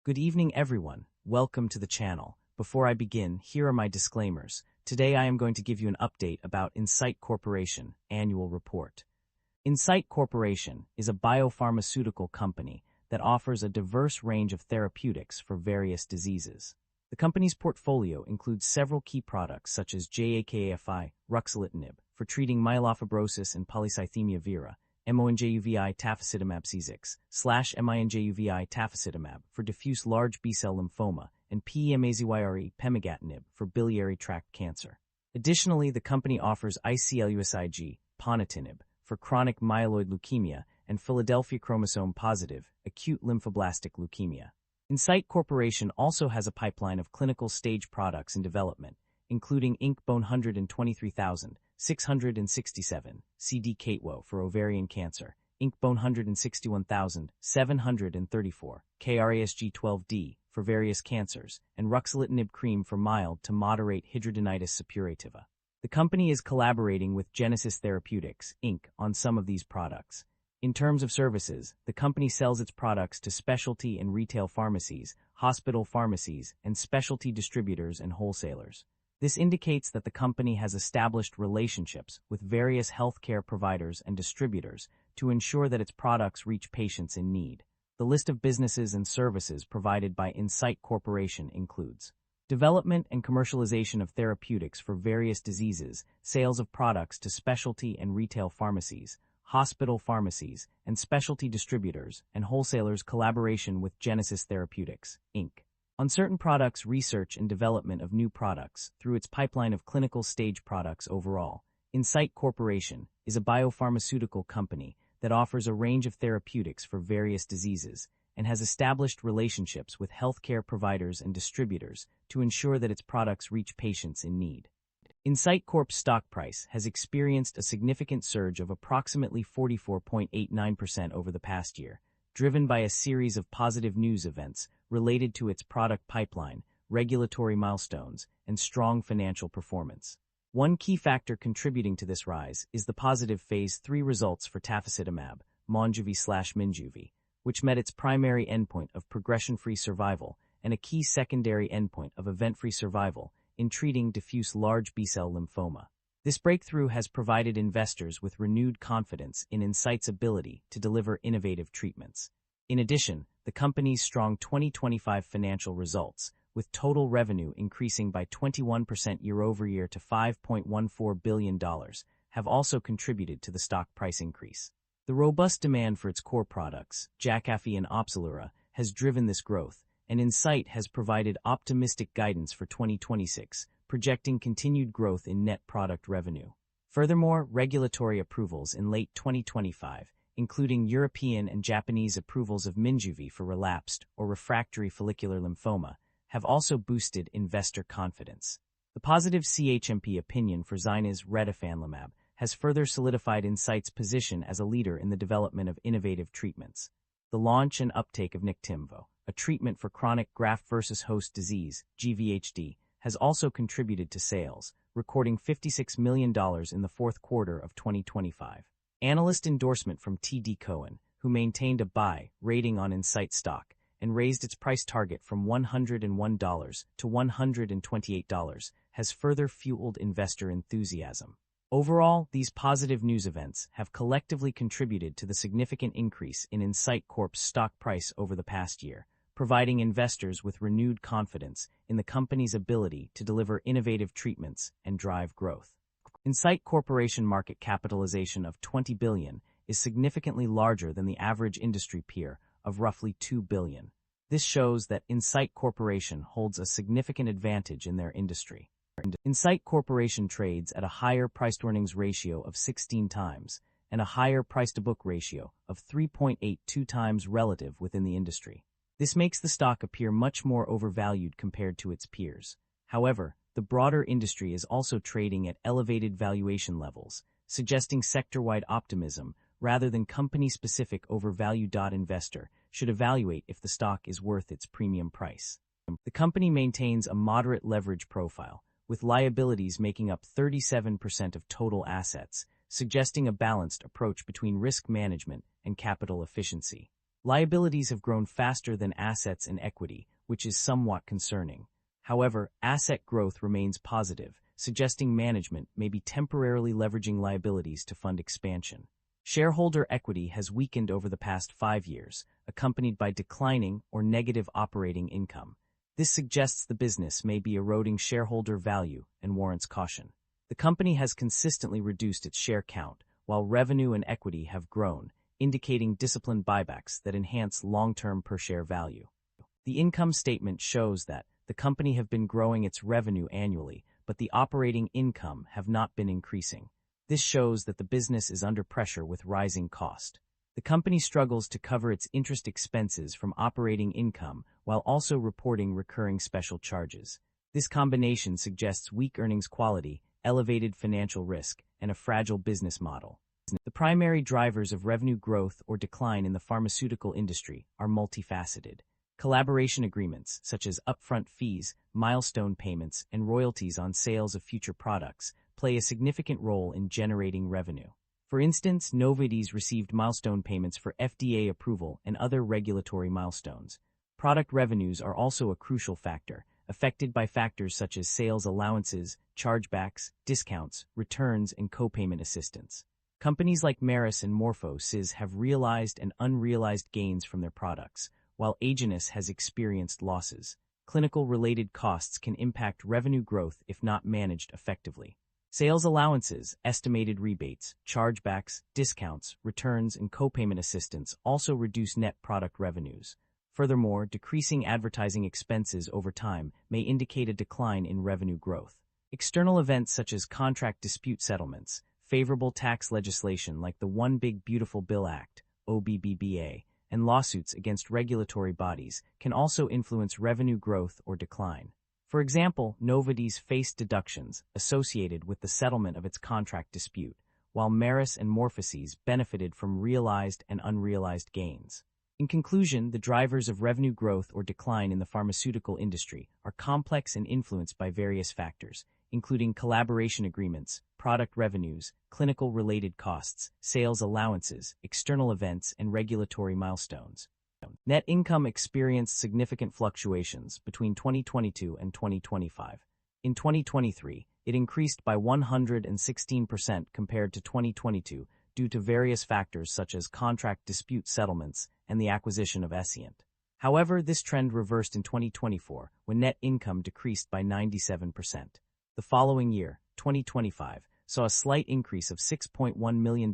Good evening, everyone. Welcome to the channel. Before I begin, here are my disclaimers. Today I am going to give you an update about Incyte Corporation Annual Report. Incyte Corporation is a biopharmaceutical company that offers a diverse range of therapeutics for various diseases. The company's portfolio includes several key products such as JAKAFI, ruxolitinib, for treating myelofibrosis and polycythemia vera, MONJUVI tafasitamab /MINJUVI tafasitamab for diffuse large B-cell lymphoma, and PEMAZYRE pemigatinib for biliary tract cancer. Additionally, the company offers ICLUSIG, ponitinib, for chronic myeloid leukemia and Philadelphia chromosome-positive, acute lymphoblastic leukemia. Incyte Corporation also has a pipeline of clinical stage products in development, including INC-123,667, CD-CATWO for ovarian cancer, INC-161,734, KRASG12D for various cancers, and ruxolitinib cream for mild to moderate hidradenitis suppurativa. The company is collaborating with Genesis Therapeutics, Inc. on some of these products. In terms of services, the company sells its products to specialty and retail pharmacies, hospital pharmacies, and specialty distributors and wholesalers. This indicates that the company has established relationships with various healthcare providers and distributors to ensure that its products reach patients in need. The list of businesses and services provided by Incyte Corporation includes development and commercialization of therapeutics for various diseases, sales of products to specialty and retail pharmacies, hospital pharmacies, and specialty distributors and wholesalers, collaboration with Genesis Therapeutics, Inc. on certain products, research and development of new products through its pipeline of clinical stage products. Overall, Incyte Corporation is a biopharmaceutical company that offers a range of therapeutics for various diseases and has established relationships with healthcare providers and distributors to ensure that its products reach patients in need. Incyte Corp's stock price has experienced a significant surge of approximately 44.89% over the past year, driven by a series of positive news events related to its product pipeline, regulatory milestones, and strong financial performance. One key factor contributing to this rise is the positive Phase 3 results for tafasitamab, MONJUVI/MINJUVI, which met its primary endpoint of progression-free survival and a key secondary endpoint of event-free survival in treating diffuse large B-cell lymphoma. This breakthrough has provided investors with renewed confidence in Incyte's ability to deliver innovative treatments. In addition, the company's strong 2025 financial results, with total revenue increasing by 21% year-over-year to $5.14 billion, have also contributed to the stock price increase. The robust demand for its core products, Jakafi and Opzelura, has driven this growth, and Incyte has provided optimistic guidance for 2026, projecting continued growth in net product revenue. Furthermore, regulatory approvals in late 2025, including European and Japanese approvals of MINJUVI for relapsed or refractory follicular lymphoma, have also boosted investor confidence. The positive CHMP opinion for Zynyz retifanlimab has further solidified Incyte's position as a leader in the development of innovative treatments. The launch and uptake of Niktimvo, a treatment for chronic graft-versus-host disease, GVHD, has also contributed to sales, recording $56 million in the fourth quarter of 2025. Analyst endorsement from TD Cowen, who maintained a buy rating on Incyte stock and raised its price target from $101 to $128, has further fueled investor enthusiasm. Overall, these positive news events have collectively contributed to the significant increase in Incyte Corp's stock price over the past year, providing investors with renewed confidence in the company's ability to deliver innovative treatments and drive growth. Incyte Corporation market capitalization of $20 billion is significantly larger than the average industry peer of roughly $2 billion. This shows that Incyte Corporation holds a significant advantage in their industry. Incyte Corporation trades at a higher price-to-earnings ratio of 16 times and a higher price-to-book ratio of 3.82 times relative within the industry. This makes the stock appear much more overvalued compared to its peers. However, the broader industry is also trading at elevated valuation levels, suggesting sector-wide optimism rather than company-specific overvalue. Investor should evaluate if the stock is worth its premium price. The company maintains a moderate leverage profile, with liabilities making up 37% of total assets, suggesting a balanced approach between risk management and capital efficiency. Liabilities have grown faster than assets and equity, which is somewhat concerning. However, asset growth remains positive, suggesting management may be temporarily leveraging liabilities to fund expansion. Shareholder equity has weakened over the past 5 years, accompanied by declining or negative operating income. This suggests the business may be eroding shareholder value and warrants caution. The company has consistently reduced its share count, while revenue and equity have grown, indicating disciplined buybacks that enhance long-term per-share value. The income statement shows that the company have been growing its revenue annually, but the operating income have not been increasing. This shows that the business is under pressure with rising cost. The company struggles to cover its interest expenses from operating income while also reporting recurring special charges. This combination suggests weak earnings quality, elevated financial risk, and a fragile business model. The primary drivers of revenue growth or decline in the pharmaceutical industry are multifaceted. Collaboration agreements, such as upfront fees, milestone payments, and royalties on sales of future products, play a significant role in generating revenue. For instance, Novartis received milestone payments for FDA approval and other regulatory milestones. Product revenues are also a crucial factor, affected by factors such as sales allowances, chargebacks, discounts, returns, and co-payment assistance. Companies like Merus and MorphoSys have realized and unrealized gains from their products, while Agenus has experienced losses. Clinical-related costs can impact revenue growth if not managed effectively. Sales allowances, estimated rebates, chargebacks, discounts, returns, and co-payment assistance also reduce net product revenues. Furthermore, decreasing advertising expenses over time may indicate a decline in revenue growth. External events such as contract dispute settlements, favorable tax legislation like the One Big Beautiful Bill Act, OBBBA, and lawsuits against regulatory bodies can also influence revenue growth or decline. For example, Novartis faced deductions associated with the settlement of its contract dispute, while Merus and MorphoSys benefited from realized and unrealized gains. In conclusion, the drivers of revenue growth or decline in the pharmaceutical industry are complex and influenced by various factors, including collaboration agreements, product revenues, clinical-related costs, sales allowances, external events, and regulatory milestones. Net income experienced significant fluctuations between 2022 and 2025. In 2023, it increased by 116% compared to 2022 due to various factors such as contract dispute settlements and the acquisition of Incyte. However, this trend reversed in 2024 when net income decreased by 97%. The following year, 2025, saw a slight increase of $6.1 million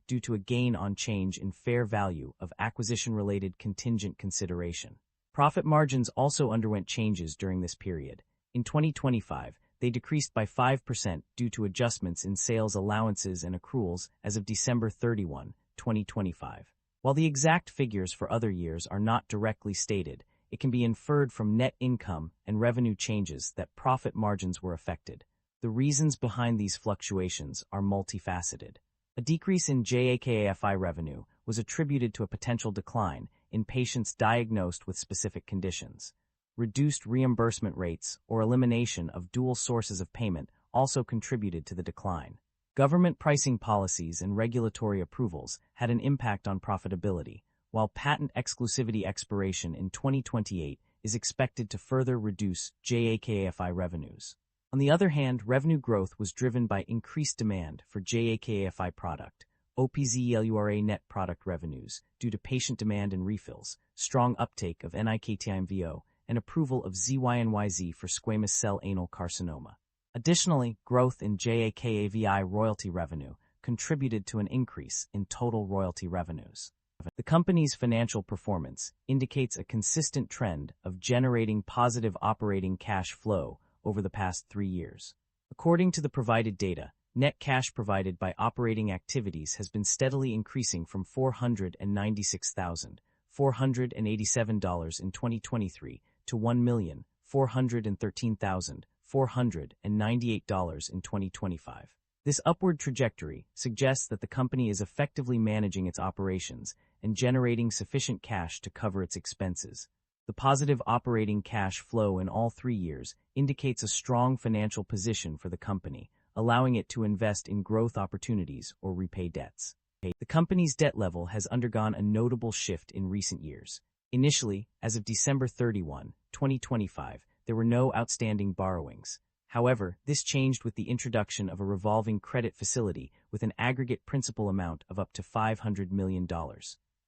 due to a gain on change in fair value of acquisition-related contingent consideration. Profit margins also underwent changes during this period. In 2025, they decreased by 5% due to adjustments in sales allowances and accruals as of December 31, 2025. While the exact figures for other years are not directly stated, it can be inferred from net income and revenue changes that profit margins were affected. The reasons behind these fluctuations are multifaceted. A decrease in JAKAFI revenue was attributed to a potential decline in patients diagnosed with specific conditions. Reduced reimbursement rates or elimination of dual sources of payment also contributed to the decline. Government pricing policies and regulatory approvals had an impact on profitability, while patent exclusivity expiration in 2028 is expected to further reduce JAKAFI revenues. On the other hand, revenue growth was driven by increased demand for JAKAFI product, OPZELURA net product revenues, due to patient demand and refills, strong uptake of NIKTIMVO, and approval of ZYNYZ for squamous cell anal carcinoma. Additionally, growth in JAKAVI royalty revenue contributed to an increase in total royalty revenues. The company's financial performance indicates a consistent trend of generating positive operating cash flow over the past 3 years. According to the provided data, net cash provided by operating activities has been steadily increasing from $496,487 in 2023 to $1,413,498 in 2025. This upward trajectory suggests that the company is effectively managing its operations and generating sufficient cash to cover its expenses. The positive operating cash flow in all 3 years indicates a strong financial position for the company, allowing it to invest in growth opportunities or repay debts. The company's debt level has undergone a notable shift in recent years. Initially, as of December 31, 2025, there were no outstanding borrowings. However, this changed with the introduction of a revolving credit facility with an aggregate principal amount of up to $500 million.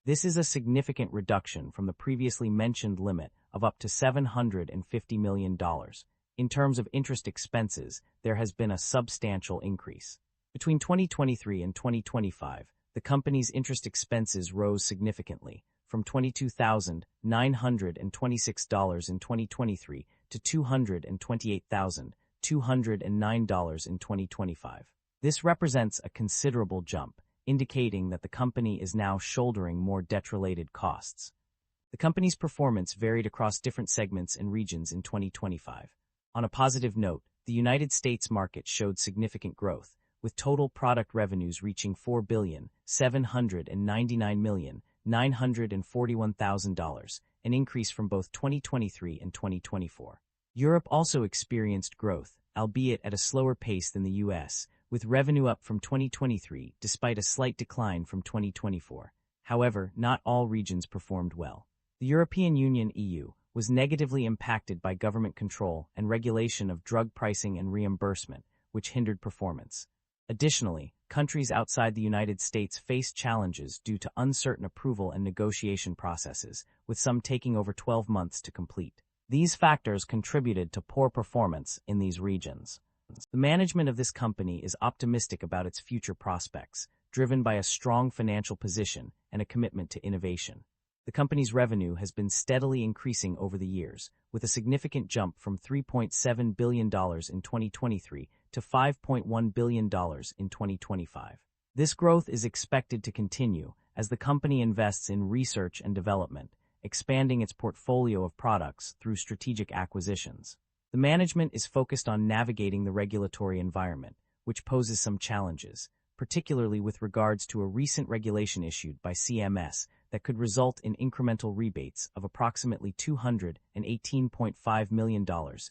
This is a significant reduction from the previously mentioned limit of up to $750 million. In terms of interest expenses, there has been a substantial increase. Between 2023 and 2025, the company's interest expenses rose significantly, from $22,926 in 2023 to $228,209 in 2025. This represents a considerable jump, indicating that the company is now shouldering more debt-related costs. The company's performance varied across different segments and regions in 2025. On a positive note, the United States market showed significant growth, with total product revenues reaching $4,799,941,000, an increase from both 2023 and 2024. Europe also experienced growth, albeit at a slower pace than the U.S., with revenue up from 2023 despite a slight decline from 2024. However, not all regions performed well. The European Union (EU) was negatively impacted by government control and regulation of drug pricing and reimbursement, which hindered performance. Additionally, countries outside the United States faced challenges due to uncertain approval and negotiation processes, with some taking over 12 months to complete. These factors contributed to poor performance in these regions. The management of this company is optimistic about its future prospects, driven by a strong financial position and a commitment to innovation. The company's revenue has been steadily increasing over the years, with a significant jump from $3.7 billion in 2023 to $5.1 billion in 2025. This growth is expected to continue as the company invests in research and development, expanding its portfolio of products through strategic acquisitions. The management is focused on navigating the regulatory environment, which poses some challenges, particularly with regards to a recent regulation issued by CMS that could result in incremental rebates of approximately $218.5 million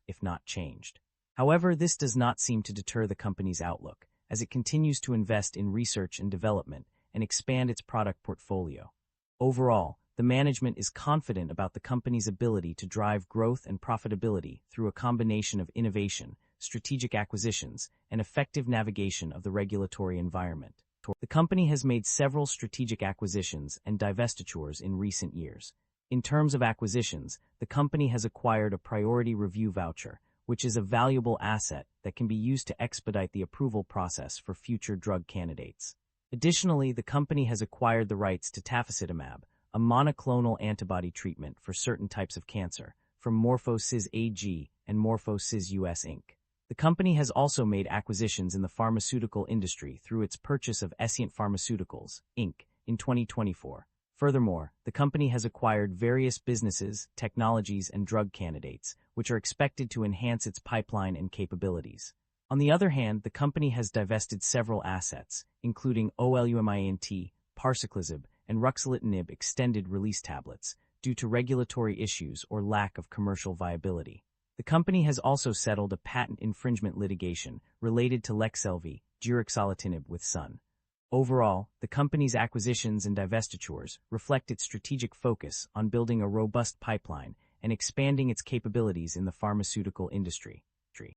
if not changed. However, this does not seem to deter the company's outlook, as it continues to invest in research and development and expand its product portfolio. Overall, the management is confident about the company's ability to drive growth and profitability through a combination of innovation, strategic acquisitions, and effective navigation of the regulatory environment. The company has made several strategic acquisitions and divestitures in recent years. In terms of acquisitions, the company has acquired a priority review voucher, which is a valuable asset that can be used to expedite the approval process for future drug candidates. Additionally, the company has acquired the rights to tafasitamab, a monoclonal antibody treatment for certain types of cancer, from MorphoSys AG and MorphoSys US Inc. The company has also made acquisitions in the pharmaceutical industry through its purchase of Escient Pharmaceuticals, Inc. in 2024. Furthermore, the company has acquired various businesses, technologies, and drug candidates, which are expected to enhance its pipeline and capabilities. On the other hand, the company has divested several assets, including olumiant, parsaclisib, and ruxolitinib extended-release tablets, due to regulatory issues or lack of commercial viability. The company has also settled a patent infringement litigation related to Leqselvi, girexolitinib with Sun. Overall, the company's acquisitions and divestitures reflect its strategic focus on building a robust pipeline and expanding its capabilities in the pharmaceutical industry.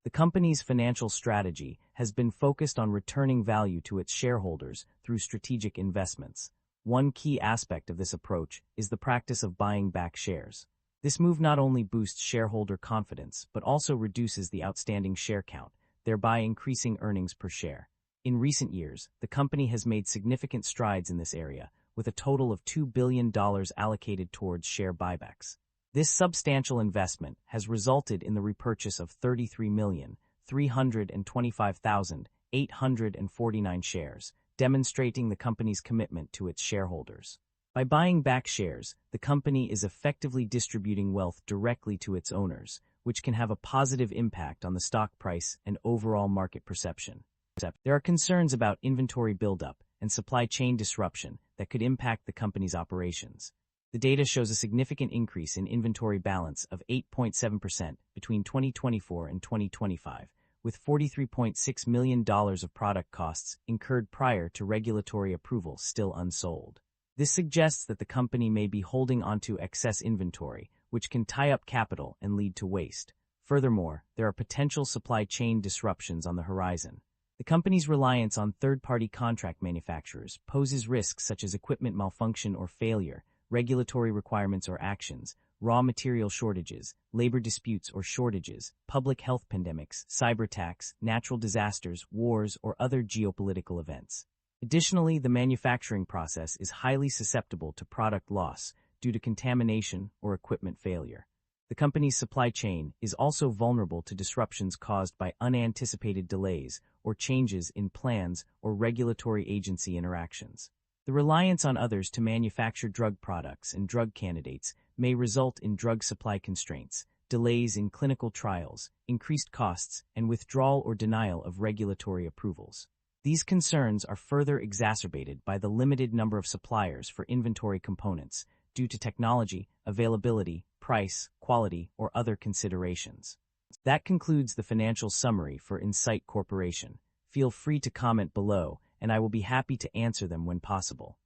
The company's financial strategy has been focused on returning value to its shareholders through strategic investments. One key aspect of this approach is the practice of buying back shares. This move not only boosts shareholder confidence but also reduces the outstanding share count, thereby increasing earnings per share. In recent years, the company has made significant strides in this area, with a total of $2 billion allocated towards share buybacks. This substantial investment has resulted in the repurchase of 33,325,849 shares, demonstrating the company's commitment to its shareholders. By buying back shares, the company is effectively distributing wealth directly to its owners, which can have a positive impact on the stock price and overall market perception. There are concerns about inventory buildup and supply chain disruption that could impact the company's operations. The data shows a significant increase in inventory balance of 8.7% between 2024 and 2025, with $43.6 million of product costs incurred prior to regulatory approval still unsold. This suggests that the company may be holding onto excess inventory, which can tie up capital and lead to waste. Furthermore, there are potential supply chain disruptions on the horizon. The company's reliance on third-party contract manufacturers poses risks such as equipment malfunction or failure, regulatory requirements or actions, raw material shortages, labor disputes or shortages, public health pandemics, cyber attacks, natural disasters, wars, or other geopolitical events. Additionally, the manufacturing process is highly susceptible to product loss due to contamination or equipment failure. The company's supply chain is also vulnerable to disruptions caused by unanticipated delays or changes in plans or regulatory agency interactions. The reliance on others to manufacture drug products and drug candidates may result in drug supply constraints, delays in clinical trials, increased costs, and withdrawal or denial of regulatory approvals. These concerns are further exacerbated by the limited number of suppliers for inventory components due to technology, availability, price, quality, or other considerations. That concludes the financial summary for Incyte Corporation. Feel free to comment below, and I will be happy to answer them when possible.